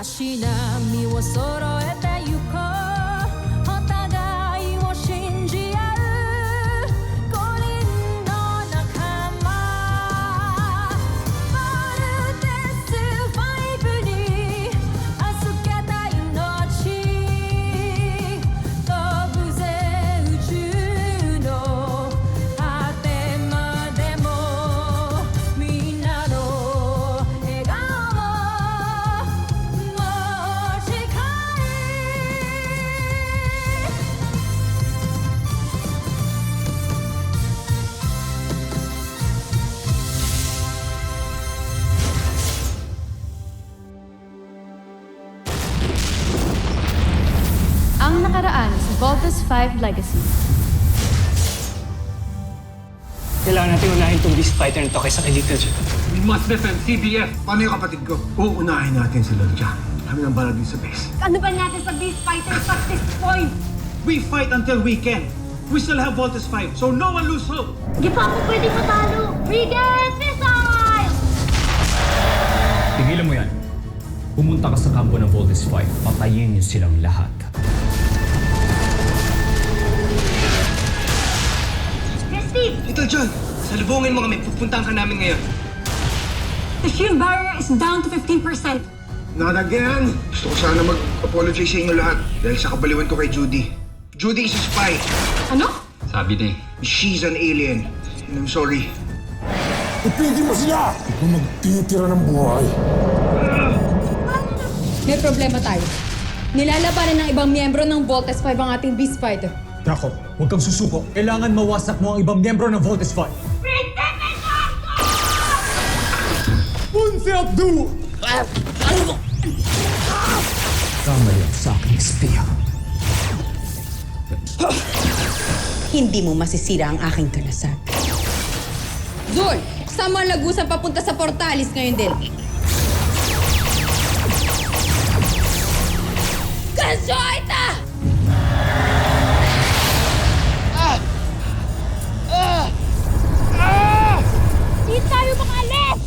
足並みを揃えてゆこうお互いを信じ合う五人の仲間バルテス5に預けた命飛ぶぜ宇宙の果てまでもみんなの笑顔も近いAng nakaraan sa Voltes 5 Legacy. Kailangan natin unahin itong beast fighter nito kaysa kay Little John. We must defend CBF. Paano yung kapatid ko? Uunahin natin sila dyan. Kami ng balag din sa base. Ano ba natin sa Beast Fighters at this point? We fight until we can. We still have Voltes 5, so no one lose hope. Di pa ako pwede matalo. Brigade Missile! Tigilan mo yan. Pumunta ka sa kampo ng Voltes 5. Patayin niyo silang lahat. Yes, Steve! Little John, salubungin mo kami. Pupuntahan ka namin ngayon. The shield barrier is down to 15%. Not again! Gusto ko sana mag-apologize sa inyo lahat dahil sa kabaliwan ko kay Judy. Judy is a spy. Ano? Sabi na eh. She's an alien. And I'm sorry. Ipigil mo sila! Ikaw magtitira ng buhay. May problema tayo. Nilalabanan ng ibang miyembro ng Voltes 5 ang ating Beast Fighter. Jacob, huwag kang susuko. Kailangan mawasak mo ang ibang miyembro ng Voltes 5. Punse Abdu! Kamali ang sa aking espiya. Hindi mo masisira ang aking kalasan. Zul! Sama ang lagusan papunta sa Portalis ngayon din. Gansoita! Di tayo makaalis!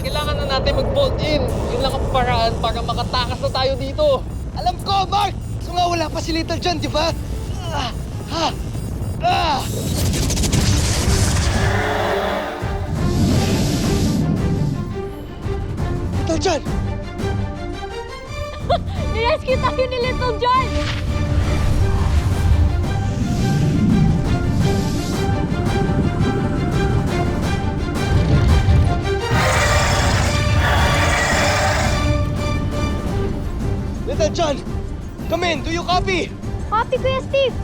Kailangan na natin mag-bolt in. Yun lang ang paraan para makatakas na tayo dito. Alam ko, Mark! So nga wala pa si Little John, di ba? Little John! Nirescue tayo ni Little John! Little John! Come in! Do you copy? Copy, Kuya Steve!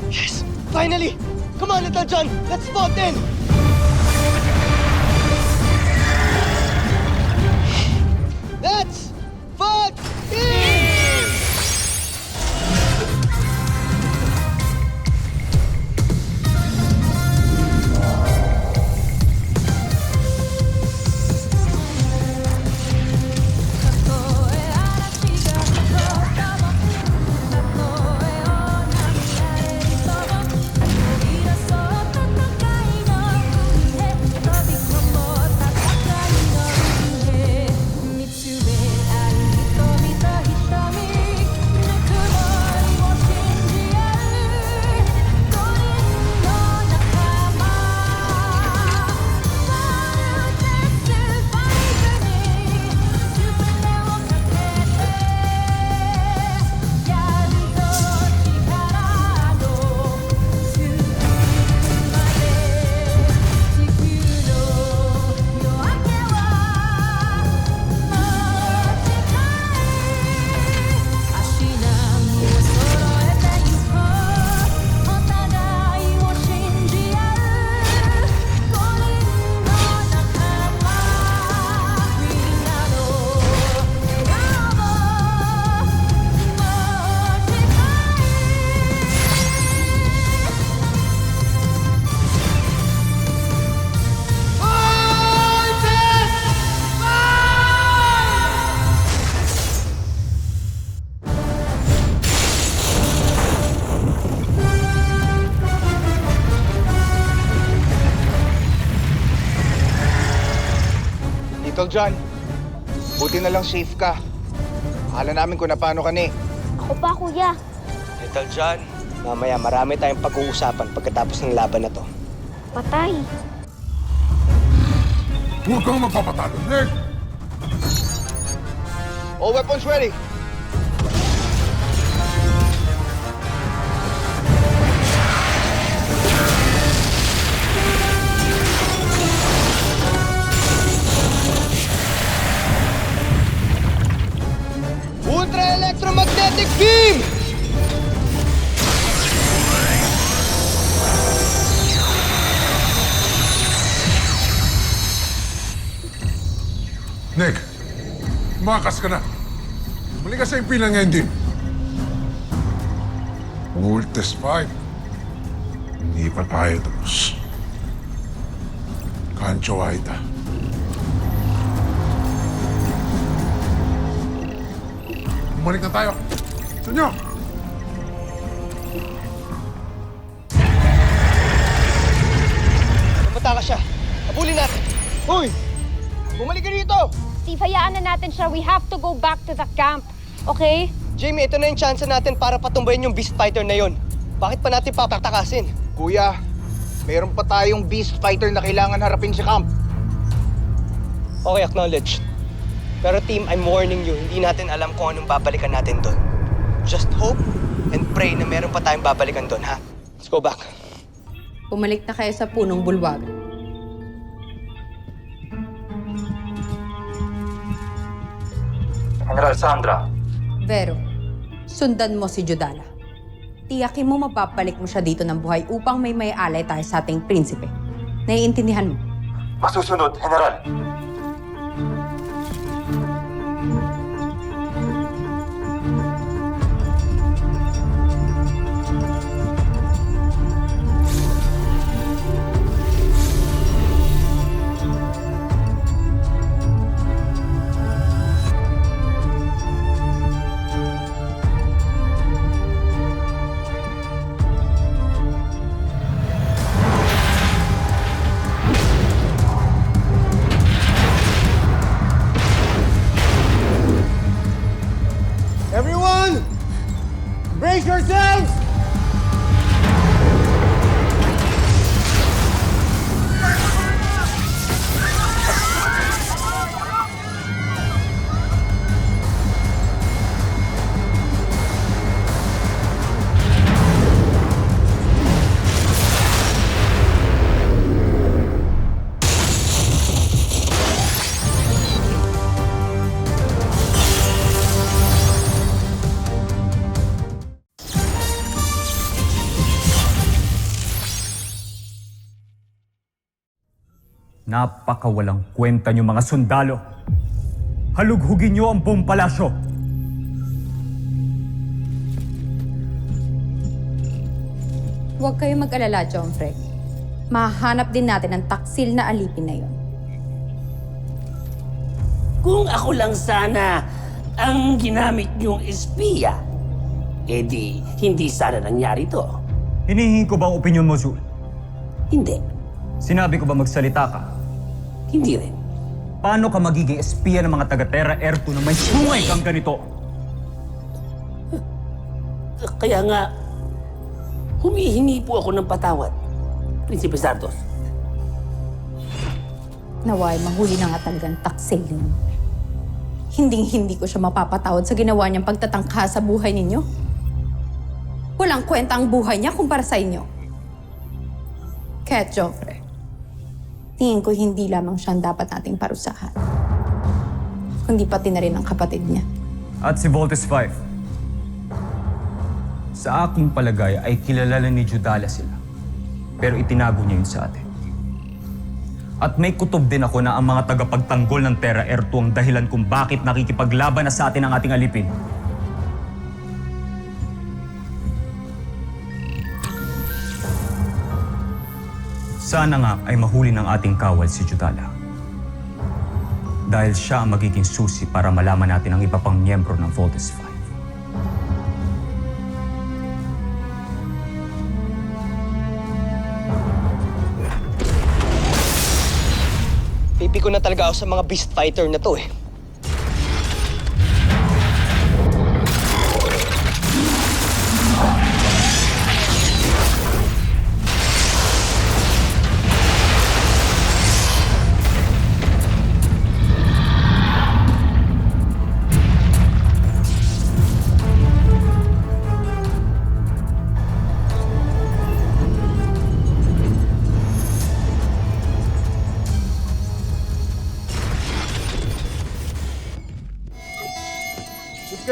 Yes! Finally! Come on, Little John! Let's vote in! Let's vote in! Little John, buti na lang safe ka. Akala namin kung na paano ka ni. Ako pa, kuya. Little John, mamaya marami tayong pag-uusapan pagkatapos ng laban na to. Patay. Huwag kang magpapatalo, Nick! All weapons ready. Ultra electromagnetic beam! Nick, makas ka na. Muli ka sa impilan ngayon din. Voltes 5. Hindi pa tayo tapos. Kancho Aita. Bumalik na tayo. Sa inyo! Lumata ka siya. Habulin natin. Hoy! Bumalik ka dito! Steve, hayaan na natin siya. We have to go back to the camp. Okay? Jamie, ito na yung chance natin para patumbayin yung Beast Fighter na yon. Bakit pa natin papatakasin? Kuya, mayroon pa tayong beast fighter na kailangan harapin sa camp. Okay, acknowledged. Pero team, I'm warning you, hindi natin alam kung anong babalikan natin doon. Just hope and pray na meron pa tayong babalikan doon, ha? Let's go back. Bumalik na kayo sa punong bulwagan. General Sandra. Vero, sundan mo si Judala. Tiyakin mo mapapalik mo siya dito ng buhay upang may alay tayo sa ating prinsipe. Naiintindihan mo? Masusunod, General. Everyone! Brace yourselves! Napakawalang kwenta niyo mga sundalo. Halughugin niyo ang buong palasyo. Huwag kayong mag-alala, Jomfre. Mahanap din natin ang taksil na alipin na yon. Kung ako lang sana ang ginamit niyong espiya, edi hindi sana nangyari to. Hinihingi ko ba ang opinyon mo, Zul? Hindi. Sinabi ko ba magsalita ka? Hindi rin. Paano ka magiging espiya ng mga taga-Terra Air 2 na may sungay kang ganito? Kaya nga, humihingi po ako ng patawad, Prinsipe Zardos. Naway, mahuli na nga talagang taksil ninyo. Hinding-hindi ko siya mapapatawad sa ginawa niyang pagtatangka sa buhay ninyo. Walang kwenta ang buhay niya kumpara sa inyo. Kaya, Joffre, tingin ko hindi lamang siya ang dapat nating parusahan, kundi pati na rin ang kapatid niya. At si Voltes 5. Sa aking palagay ay kilala ni Judala sila. Pero itinago niya yun sa atin. At may kutob din ako na ang mga tagapagtanggol ng Terra Air 2 ang dahilan kung bakit nakikipaglaban na sa atin ang ating alipin. Sana nga ay mahuli ng ating kawal si Judala. Dahil siya ang magiging susi para malaman natin ang iba pang miyembro ng Voltes 5. Pipi ko na talaga ako sa mga Beast Fighter na to eh.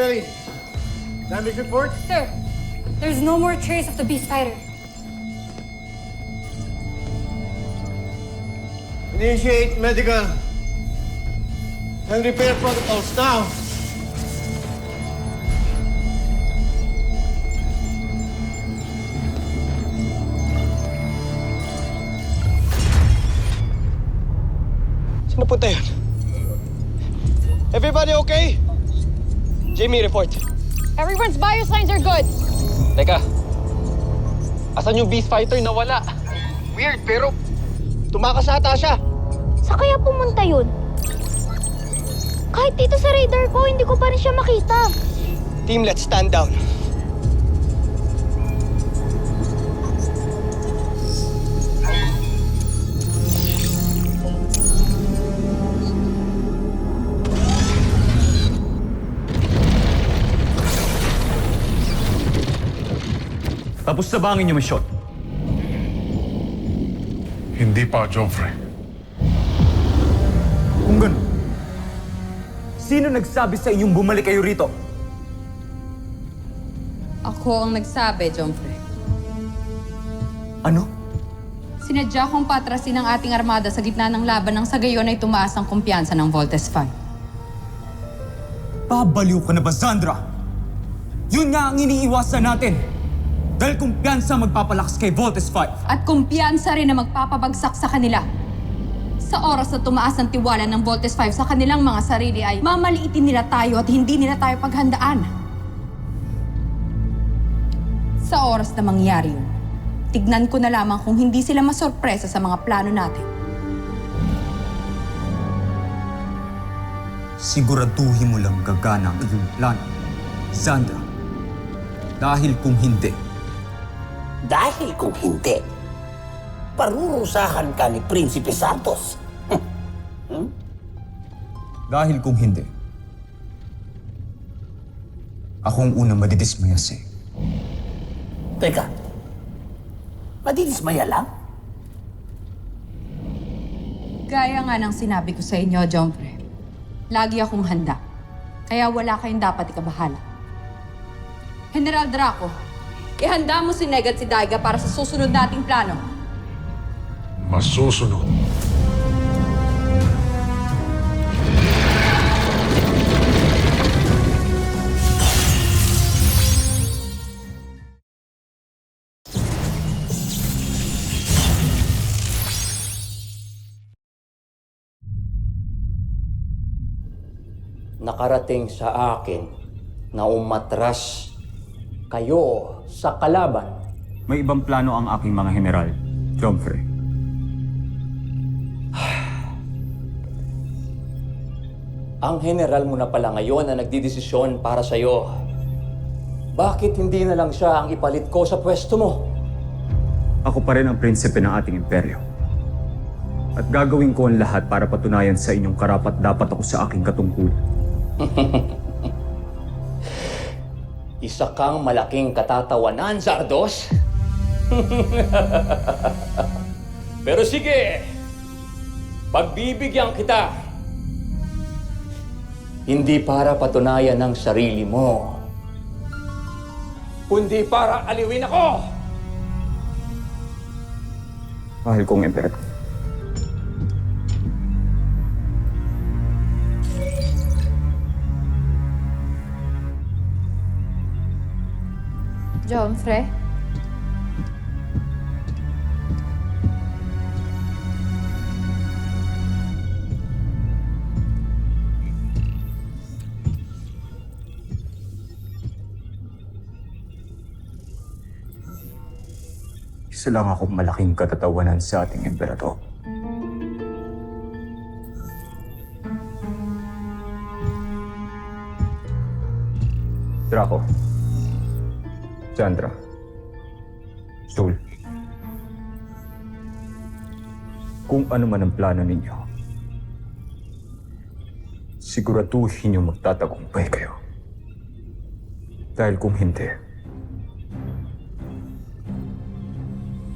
Scully. Damage report? Sir, there's no more trace of the beast fighter. Initiate medical and repair protocols now. Saan napunta yun? Everybody okay? Jamie, report. Everyone's bio signs are good. Teka, asan yung beast fighter na wala? Weird, pero tumakas ata siya. Sa kaya pumunta yun? Kahit dito sa radar ko, hindi ko pa rin siya makita. Team, let's stand down. Tapos na ba ang inyong mission? Hindi pa, Joffrey. Kung ganun, sino nagsabi sa inyong bumalik kayo rito? Ako ang nagsabi, Joffrey. Ano? Sinadya kong patrasin ang ating armada sa gitna ng laban nang sa gayon ay tumaas ang kumpiyansa ng Voltes 5. Babaliw ka na ba, Zandra? Yun nga ang iniiwasan natin. Dahil kumpiyansa magpapalakas kay Voltes 5. At kumpiyansa rin na magpapabagsak sa kanila. Sa oras na tumaas ang tiwala ng Voltes 5 sa kanilang mga sarili ay mamaliitin nila tayo at hindi nila tayo paghandaan. Sa oras na mangyari yun, tignan ko na lamang kung hindi sila masorpresa sa mga plano natin. Siguraduhin mo lang gagana ang iyong plano, Zandra. Dahil kung hindi, Dahil kung hindi, parurusahan ka ni Prinsipe Santos. dahil kung hindi, akong unang madidismaya sa'yo. Teka, madidismaya lang? Gaya nga ng sinabi ko sa inyo, Joffrey, lagi akong handa. Kaya wala kayong dapat ikabahala. General Draco, ihanda mo si Ned at si Daiga para sa susunod nating plano. Masusunod. Nakarating sa akin na umatras kayo sa kalaban. May ibang plano ang aking mga general, Joffrey. Ang general mo na pala ngayon na nagdidesisyon para sa'yo. Bakit hindi na lang siya ang ipalit ko sa pwesto mo? Ako pa rin ang prinsipe ng ating imperyo. At gagawin ko ang lahat para patunayan sa inyong karapat-dapat ako sa aking katungkulan. Isa kang malaking katatawanan, Zardos. Pero sige, pagbibigyan kita. Hindi para patunayan ng sarili mo, kundi para aliwin ako. Mahal kong emperor. Joffrey? Isa lang akong malaking katatawanan sa ating emperador. Draco. Zandra. Sul. Kung ano man ang plano ninyo, siguraduhin niyo magtatagumpay kayo. Dahil kung hindi,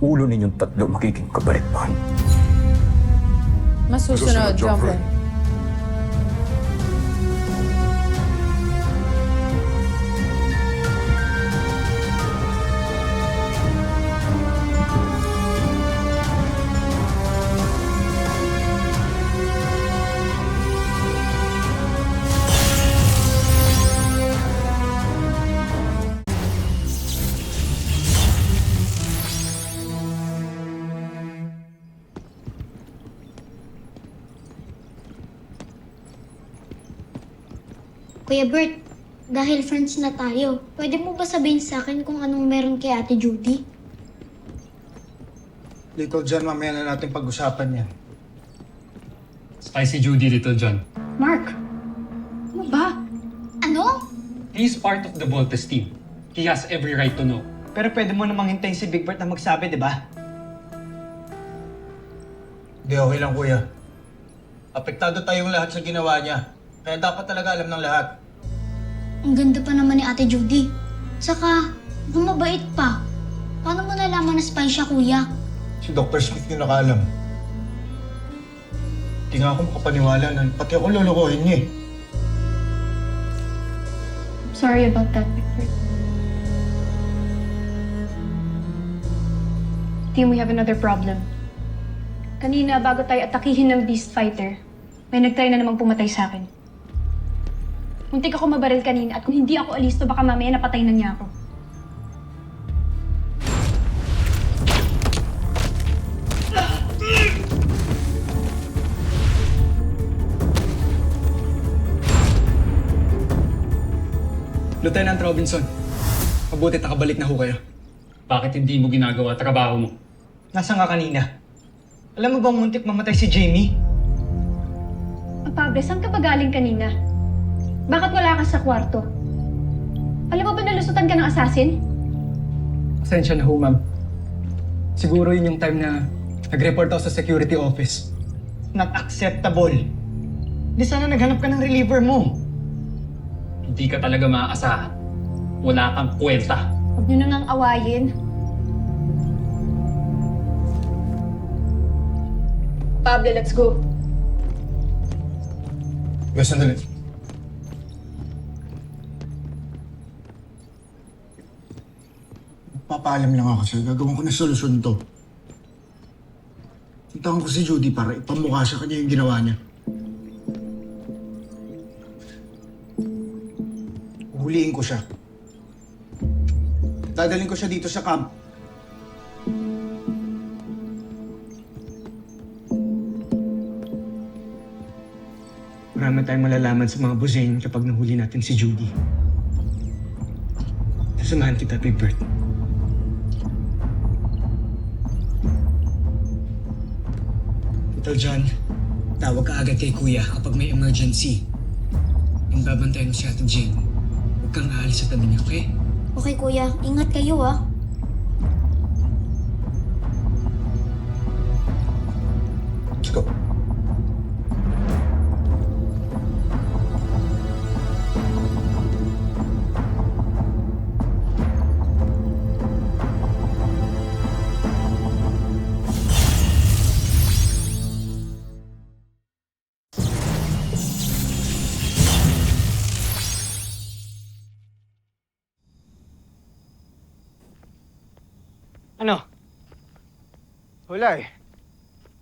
ulo ninyong tatlo magiging kabalikbayan. Masusunod, Joffrey. Kuya Bert, dahil friends na tayo, pwede mo ba sabihin sa akin kung anong meron kay Ate Judy? Little John, mamaya na natin pag-usapan yan. Spicy Judy, Little John. Mark! Ano ba? Ano? He is part of the Voltes team. He has every right to know. Pero pwede mo namang hintayin si Big Bert na magsabi, di ba? Hindi, okay lang kuya. Apektado tayong lahat sa ginawa niya. Kaya dapat talaga alam ng lahat. Ang ganda pa naman ni Ate Judy. Saka, kung mabait pa. Paano mo nalaman na spy siya, kuya? Si Dr. Smith yung nakaalam. Hindi nga ako makapaniwala na pati ako lulukohin niya eh. Sorry about that, Big Bert. Team, we have another problem. Kanina, bago tayo atakihin ng Beast Fighter, may nagtry na namang pumatay sa akin. Muntik ako mabaril kanina at kung hindi ako alisto, baka mamaya napatay na niya ako. Lieutenant Robinson, mabuti nakabalik na ho kayo. Bakit hindi mo ginagawa trabaho mo? Nasaan ka kanina? Alam mo bang muntik mamatay si Jamie? Pablo, saan ka pa galing kanina? Bakit wala ka sa kwarto? Alam mo ba nalusutan ka ng assassin? Pasensya na ho, ma'am. Siguro yun yung time na nag-report ako sa security office. Not acceptable. Di sana naghanap ka ng reliever mo. Hindi ka talaga maaasahan. Wala kang kwenta. Huwag niyo na ngang awayin. Pablo, let's go. Basta sandali. Papaalam lang ako sa'yo. Gagawin ko na solusyon to. Puntahan ko si Judy para ipamukha sa kanya yung ginawa niya. Huliin ko siya. Dadalhin ko siya dito sa camp. Marami tayong malalaman sa mga buzain kapag nahuli natin si Judy. Sasamahan kita, Big Bert. Little John, tawag ka agad kay Kuya kapag may emergency. Yung babantayan mo si Ate Jane. Huwag kang aalis sa tabi niya, okay? Okay, kuya. Ingat kayo, ah. Let's go. Ano? Wala eh.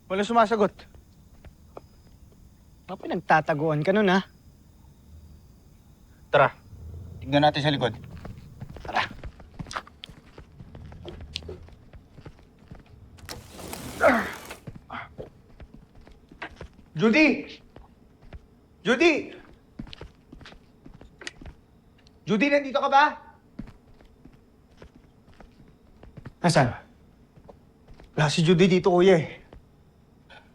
Walang sumasagot. Baka nagtataguan ka nun, ha? Tara. Tignan natin sa likod. Tara. Judy! Judy! Judy, nandito ka ba? Nasaan? Wala si Judy dito, kuya eh.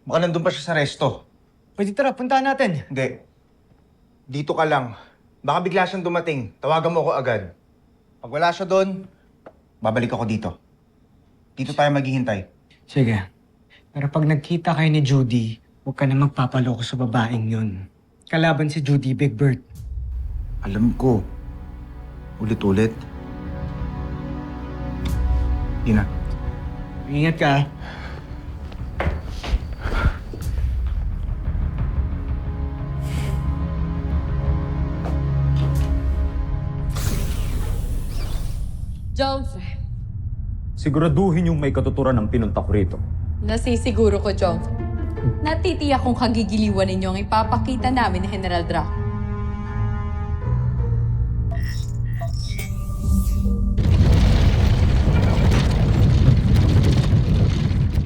Baka nandun pa siya sa resto. Pwede tara, puntahan natin. Hindi. Dito ka lang. Baka bigla siyang dumating. Tawagan mo ako agad. Pag wala siya doon, babalik ako dito. Dito tayo maghihintay. Sige. Pero pag nagkita kayo ni Judy, huwag ka na magpapaloko sa babaeng yun. Kalaban si Judy, Big Bert. Alam ko. Ulit-ulit. Ina. Ingat ka, ha? Jomfre, Siguraduhin yung may katuturan ng pinunta ko rito. nasisiguro ko, Jomfre. Natitiyak kong kagigiliwan ninyo ang ipapakita namin ni General Draco.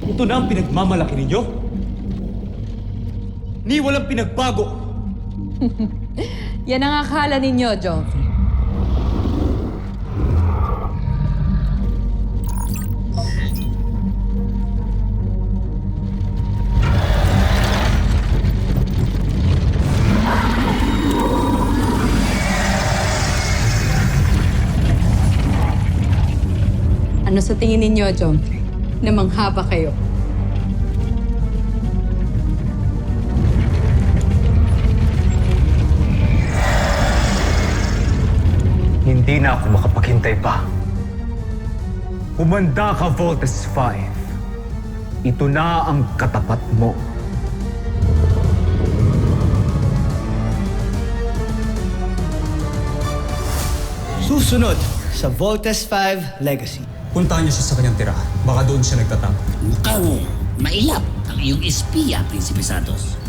Ito na ang pinagmamalaki ninyo? Ni walang pinagbago. Yan ang akala ninyo, Joffrey. Ano sa tingin ninyo, Joffrey? Namangha ba kayo? Hindi na ako makapaghintay pa. Humanda ka, Voltes 5. Ito na ang katapat mo. Susunod sa Voltes 5 Legacy. Puntahan niyo siya sa kanyang tirahan. Baka doon siya nagtatangko. Mukhang mailap ang iyong espiya, Prinsipe Santos.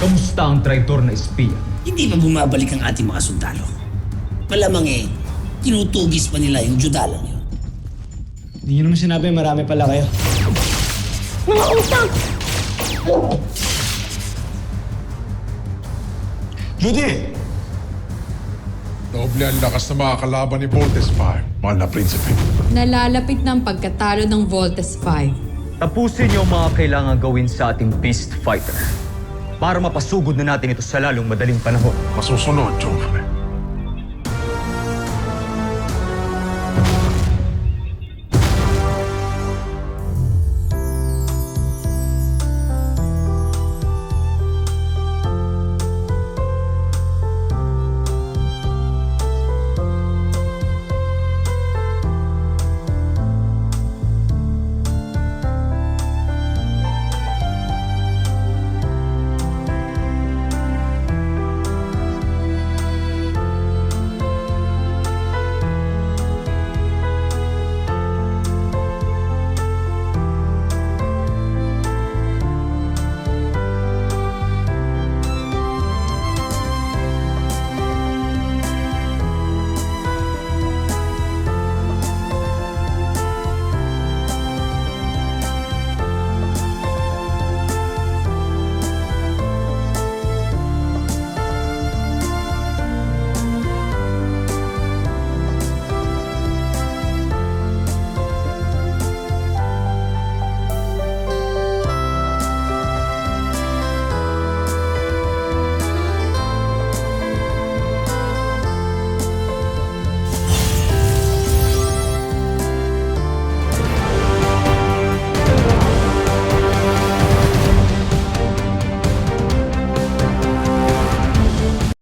Kamusta ang traitor na espiya? Hindi pa bumabalik ang ating mga sundalo. Malamang tinutugis pa nila yung Judalang yun. Hindi niyo naman sinabi marami pala kayo. Mga utang! Judy! Doble ang lakas ng mga kalaban ni Voltes 5, mahal na prinsipe. Nalalapit na ang pagkatalo ng Voltes 5. Tapusin niyo ang mga kailangan gawin sa ating Beast Fighter para mapasugod na natin ito sa lalong madaling panahon. Masusunod, Joffrey.